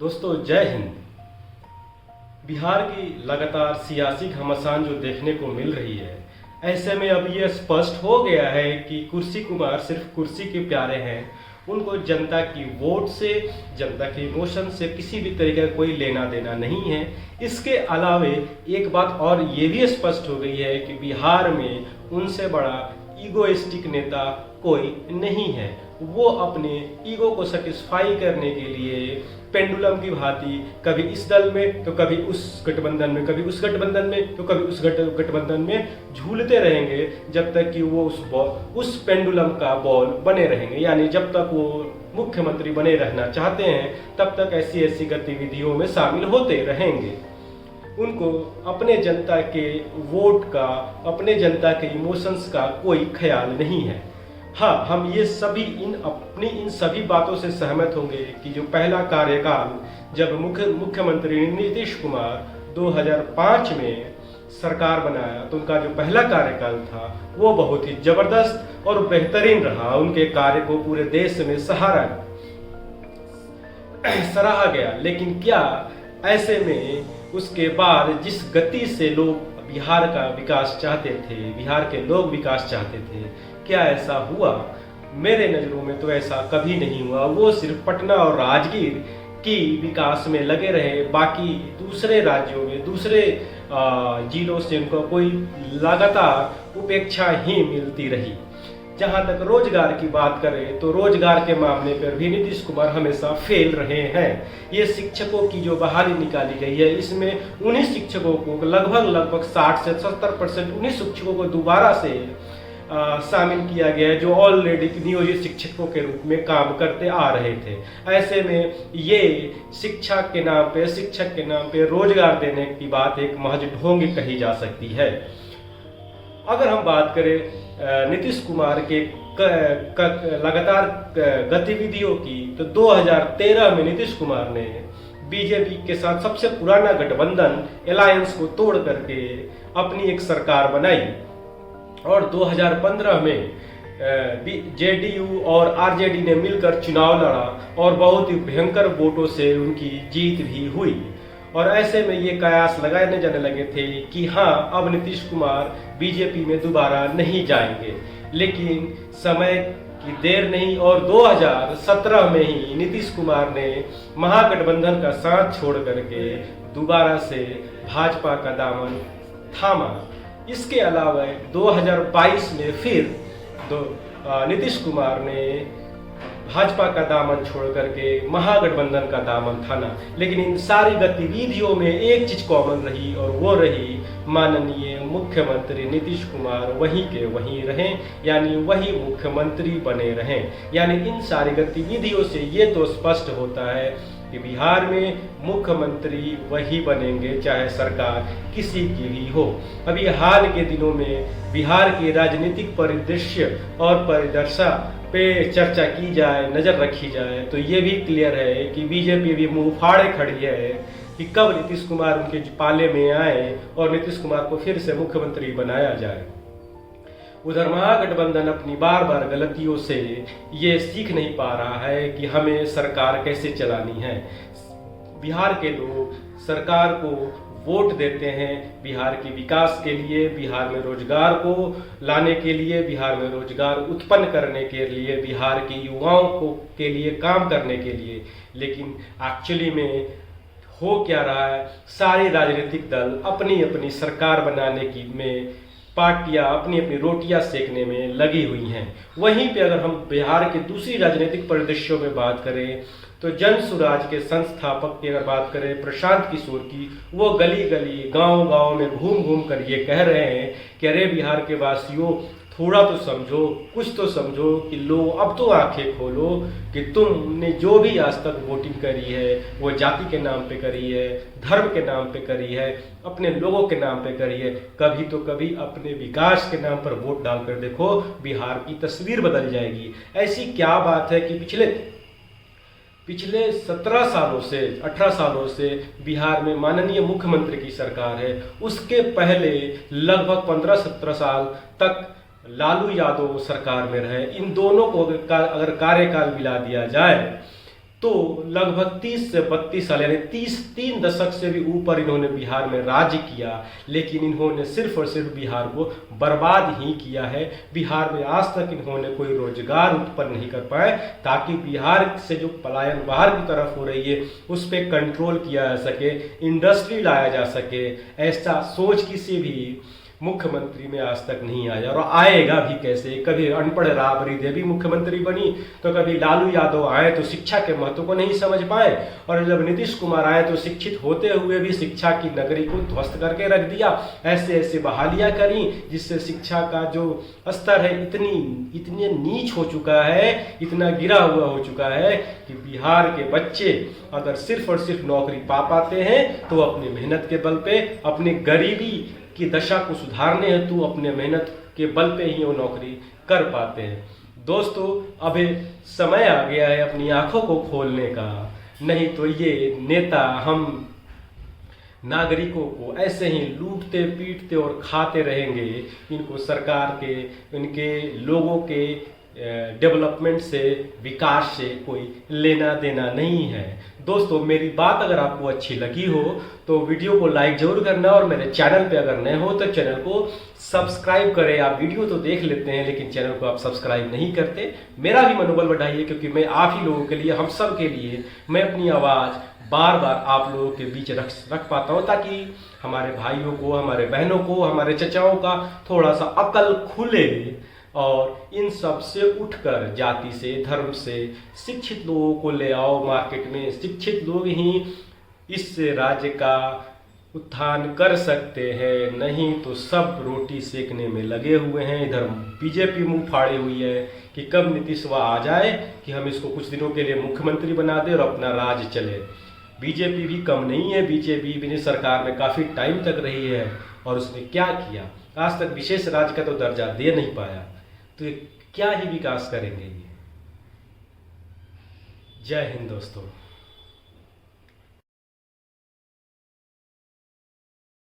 दोस्तों जय हिंद। बिहार की लगातार सियासी घमासान जो देखने को मिल रही है, ऐसे में अब ये स्पष्ट हो गया है कि कुर्सी कुमार सिर्फ कुर्सी के प्यारे हैं। उनको जनता की वोट से, जनता के इमोशन से किसी भी तरीके का कोई लेना देना नहीं है। इसके अलावे एक बात और ये भी स्पष्ट हो गई है कि बिहार में उनसे बड़ा ईगोइस्टिक नेता कोई नहीं है। वो अपने ईगो को सेटिस्फाई करने के लिए पेंडुलम की भांति कभी इस दल में तो कभी उस गठबंधन में, कभी उस गठबंधन में तो कभी उस गठबंधन में झूलते रहेंगे जब तक कि वो उस पेंडुलम का बॉल बने रहेंगे। यानी जब तक वो मुख्यमंत्री बने रहना चाहते हैं तब तक ऐसी ऐसी गतिविधियों में शामिल होते रहेंगे। उनको अपने जनता के वोट का, अपने जनता के इमोशंस का कोई ख्याल नहीं है। हाँ, हम ये सभी इन सभी बातों से सहमत होंगे कि जो पहला कार्यकाल जब मुख्यमंत्री नीतीश कुमार 2005 में सरकार बनाया तो उनका जो पहला कार्यकाल था वो बहुत ही जबरदस्त और बेहतरीन रहा। उनके कार्य को पूरे देश में सराहा गया। लेकिन क्या ऐसे में उसके बाद जिस गति से लोग बिहार का विकास चाहते थे, बिहार के लोग विकास चाहते थे, क्या ऐसा हुआ? मेरे नज़रों में तो ऐसा कभी नहीं हुआ। वो सिर्फ पटना और राजगीर की विकास में लगे रहे, बाकी दूसरे राज्यों में, दूसरे जिलों से उनको कोई लगातार उपेक्षा ही मिलती रही। जहाँ तक रोजगार की बात करें तो रोजगार के मामले पर भी नीतीश कुमार हमेशा फेल रहे हैं। ये शिक्षकों की जो बहाली निकाली गई है, इसमें उन्हीं शिक्षकों को लगभग 60 से 70% उन्हीं शिक्षकों को दोबारा से शामिल किया गया है जो ऑलरेडी नियोजित शिक्षकों के रूप में काम करते आ रहे थे। ऐसे में ये शिक्षक के नाम पे रोजगार देने की बात एक महज ढोंग कही जा सकती है। अगर हम बात करें नीतीश कुमार के लगातार गतिविधियों की तो 2013 में नीतीश कुमार ने बीजेपी के साथ सबसे पुराना गठबंधन अलायंस को तोड़ करके अपनी एक सरकार बनाई और 2015 में जेडीयू और आरजेडी ने मिलकर चुनाव लड़ा और बहुत ही भयंकर वोटों से उनकी जीत भी हुई। और ऐसे में ये कयास लगाने जाने लगे थे कि हाँ, अब नीतीश कुमार बीजेपी में दोबारा नहीं जाएंगे। लेकिन समय की देर नहीं और 2017 में ही नीतीश कुमार ने महागठबंधन का साथ छोड़ करके दोबारा से भाजपा का दामन थामा। इसके अलावा 2022 में फिर नीतीश कुमार ने भाजपा का दामन छोड़ करके महागठबंधन का दामन थामा। लेकिन इन सारी गतिविधियों में एक चीज कॉमन रही और वो रही माननीय मुख्यमंत्री नीतीश कुमार वहीं के वहीं रहें, यानी वही मुख्यमंत्री बने रहें। यानी इन सारी गतिविधियों से ये तो स्पष्ट होता है कि बिहार में मुख्यमंत्री वही बनेंगे चाहे सरकार किसी की भी हो। अभी हाल के दिनों में बिहार के राजनीतिक परिदृश्य और परिदशा पे चर्चा की जाए, नज़र रखी जाए तो ये भी क्लियर है कि बीजेपी भी मुंह फाड़े खड़ी है कि कब नीतीश कुमार उनके पाले में आए और नीतीश कुमार को फिर से मुख्यमंत्री बनाया जाए। उधर महागठबंधन अपनी बार बार गलतियों से ये सीख नहीं पा रहा है कि हमें सरकार कैसे चलानी है। बिहार के लोग सरकार को वोट देते हैं बिहार के विकास के लिए, बिहार में रोजगार को लाने के लिए, बिहार में रोजगार उत्पन्न करने के लिए, बिहार के युवाओं को के लिए काम करने के लिए। लेकिन एक्चुअली में हो क्या रहा है, सारे राजनीतिक दल अपनी अपनी सरकार बनाने की में पार्टियां अपनी अपनी रोटियां सेकने में लगी हुई हैं। वहीं पे अगर हम बिहार के दूसरी राजनीतिक परिदृश्यों में बात करें तो जन सुराज के संस्थापक की अगर बात करें प्रशांत किशोर की, वो गली गली गांव गांव में घूम घूम कर ये कह रहे हैं कि अरे बिहार के वासियों, थोड़ा तो समझो, कुछ तो समझो कि लो अब तो आंखें खोलो कि तुमने जो भी आज तक वोटिंग करी है वो जाति के नाम पे करी है, धर्म के नाम पे करी है, अपने लोगों के नाम पे करी है। कभी तो कभी अपने विकास के नाम पर वोट डालकर देखो, बिहार की तस्वीर बदल जाएगी। ऐसी क्या बात है कि पिछले 17 सालों से 18 सालों से बिहार में माननीय मुख्यमंत्री की सरकार है। उसके पहले लगभग 15-17 साल तक लालू यादव सरकार में रहे। इन दोनों को अगर कार्यकाल मिला दिया जाए तो लगभग 30 से 32 साल यानी 3 दशक से भी ऊपर इन्होंने बिहार में राज्य किया, लेकिन इन्होंने सिर्फ और सिर्फ बिहार को बर्बाद ही किया है। बिहार में आज तक इन्होंने कोई रोजगार उत्पन्न नहीं कर पाए ताकि बिहार से जो पलायन बाहर की तरफ हो रही है उस पर कंट्रोल किया जा सके, इंडस्ट्री लाया जा सके। ऐसा सोच किसी भी मुख्यमंत्री में आज तक नहीं आया और आएगा भी कैसे। कभी अनपढ़ राबड़ी देवी मुख्यमंत्री बनी, तो कभी लालू यादव आए तो शिक्षा के महत्व को नहीं समझ पाए, और जब नीतीश कुमार आए तो शिक्षित होते हुए भी शिक्षा की नगरी को ध्वस्त करके रख दिया। ऐसे ऐसे बहालियां करी जिससे शिक्षा का जो स्तर है इतनी नीच हो चुका है, इतना गिरा हुआ हो चुका है कि बिहार के बच्चे अगर सिर्फ और सिर्फ नौकरी पा पाते हैं तो अपनी मेहनत के बल पे, अपनी गरीबी की दशा को सुधारने हेतु अपने मेहनत के बल पे ही वो नौकरी कर पाते हैं। दोस्तों, अभी समय आ गया है अपनी आंखों को खोलने का, नहीं तो ये नेता हम नागरिकों को ऐसे ही लूटते पीटते और खाते रहेंगे। इनको सरकार के, इनके लोगों के डेवलपमेंट से, विकास से कोई लेना देना नहीं है। दोस्तों, मेरी बात अगर आपको अच्छी लगी हो तो वीडियो को लाइक जरूर करना, और मेरे चैनल पे अगर नए हो तो चैनल को सब्सक्राइब करें। आप वीडियो तो देख लेते हैं लेकिन चैनल को आप सब्सक्राइब नहीं करते। मेरा भी मनोबल बढ़ाइए, क्योंकि मैं आप ही लोगों के लिए, हम सब के लिए मैं अपनी आवाज़ बार बार आप लोगों के बीच रख पाता हूँ, ताकि हमारे भाइयों को, हमारे बहनों को, हमारे चचाओं का थोड़ा सा अकल खुले और इन सब से उठकर जाति से, धर्म से शिक्षित लोगों को ले आओ मार्केट में। शिक्षित लोग ही इस राज्य का उत्थान कर सकते हैं, नहीं तो सब रोटी सेकने में लगे हुए हैं। इधर बीजेपी मुंह फाड़े हुई है कि कब नीतीश आ जाए कि हम इसको कुछ दिनों के लिए मुख्यमंत्री बना दे और अपना राज चले। बीजेपी भी कम नहीं है, बीजेपी भी सरकार में काफ़ी टाइम तक रही है और उसने क्या किया, आज तक विशेष राज्य का तो दर्जा दे नहीं पाया, तो ये क्या ही विकास करेंगे ये। जय हिंद दोस्तों।